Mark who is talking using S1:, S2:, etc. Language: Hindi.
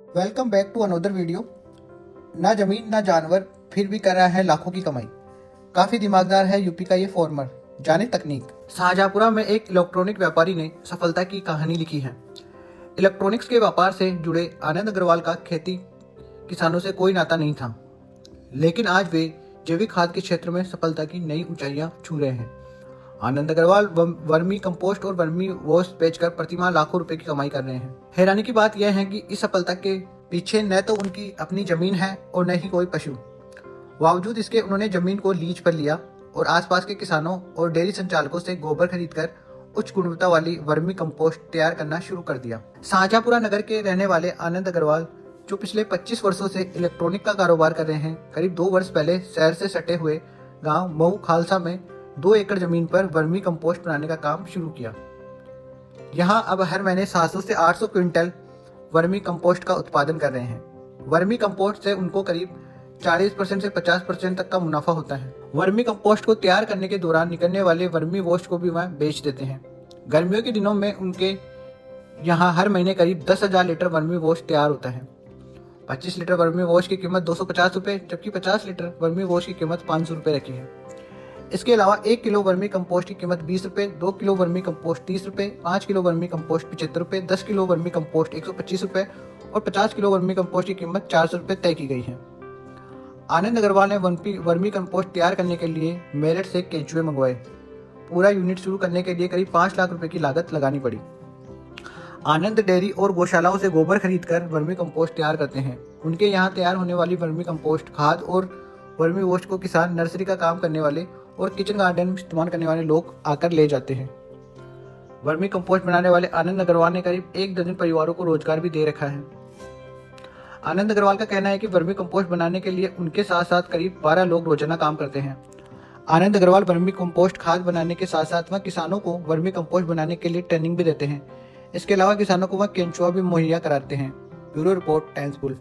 S1: Welcome back to another video. ना जमीन ना जानवर, फिर भी कर रहा है लाखों की कमाई। काफी दिमागदार है यूपी का ये फार्मर। जाने तकनीक। शाहजहांपुरा में एक इलेक्ट्रॉनिक व्यापारी ने सफलता की कहानी लिखी है। इलेक्ट्रॉनिक्स के व्यापार से जुड़े आनंद अग्रवाल का खेती किसानों से कोई नाता नहीं था, लेकिन आज वे जैविक खाद के क्षेत्र में सफलता की नई ऊंचाइयां छू रहे हैं। आनंद अग्रवाल वर्मी कंपोस्ट और वर्मी वोस्ट बेचकर प्रतिमाह लाखों रुपए की कमाई कर रहे हैं। हैरानी की बात यह है कि इस सफलता के पीछे न तो उनकी अपनी जमीन है और न ही कोई पशु। बावजूद इसके उन्होंने जमीन को लीज पर लिया और आसपास के किसानों और डेयरी संचालकों से गोबर खरीदकर उच्च गुणवत्ता वाली वर्मी कंपोस्ट तैयार करना शुरू कर दिया। शाहजहांपुरा नगर के रहने वाले आनंद अग्रवाल, जो पिछले 25 वर्षों से इलेक्ट्रॉनिक का कारोबार कर रहे हैं, करीब 2 वर्ष पहले शहर से सटे हुए गांव मऊ खालसा में 2 एकड़ जमीन पर वर्मी कंपोस्ट बनाने का काम शुरू किया। यहाँ अब हर महीने 700 से 800 क्विंटल वर्मी कंपोस्ट का उत्पादन कर रहे हैं। वर्मी कंपोस्ट से उनको करीब 40% से 50% तक का मुनाफा होता है। वर्मी कंपोस्ट को तैयार करने के दौरान निकलने वाले वर्मी वोस्ट को भी वह बेच देते हैं। गर्मियों के दिनों में उनके यहाँ हर महीने करीब 10,000 लीटर वर्मी वोस्ट तैयार होता है। 25 लीटर वर्मी वोस्ट की कीमत 250 रुपए, जबकि 50 लीटर वर्मी वोस्ट की कीमत 500 रुपए रखी है। इसके अलावा 1 किलो वर्मी कंपोस्ट की कीमत 20 रुपए, 2 किलो वर्मी कंपोस्ट 30 रुपए, 5 किलो वर्मी कंपोस्ट 75 रुपए, 10 किलो वर्मी कंपोस्ट 125 रुपए और 50 किलो वर्मी कंपोस्ट की कीमत 400 रुपए तय की गई है। आनंद अग्रवाल ने वर्मी कंपोस्ट तैयार करने के लिए मेरठ से केंचुए मंगवाए। पूरा यूनिट शुरू करने के लिए करीब 5 लाख रुपए की लागत लगानी पड़ी। आनंद डेयरी और गौशालाओं से गोबर खरीदकर वर्मी कंपोस्ट तैयार करते हैं। उनके यहाँ तैयार होने वाली वर्मी कंपोस्ट खाद और वर्मी वोस्ट को किसान, नर्सरी का काम करने वाले और किचन गार्डन में इस्तेमाल करने वाले लोग आकर ले जाते हैं। वर्मी कंपोस्ट बनाने वाले आनंद अग्रवाल ने करीब 1 दर्जन परिवारों को रोजगार भी दे रखा है। आनंद अग्रवाल का कहना है कि वर्मी कंपोस्ट बनाने के लिए उनके साथ साथ करीब 12 लोग रोजाना काम करते हैं। आनंद अग्रवाल वर्मी कंपोस्ट खाद बनाने के साथ साथ वह किसानों को वर्मी कंपोस्ट बनाने के लिए ट्रेनिंग भी देते हैं। इसके अलावा किसानों को वह केंचुआ भी मुहैया कराते हैं। Bureau report, times bull.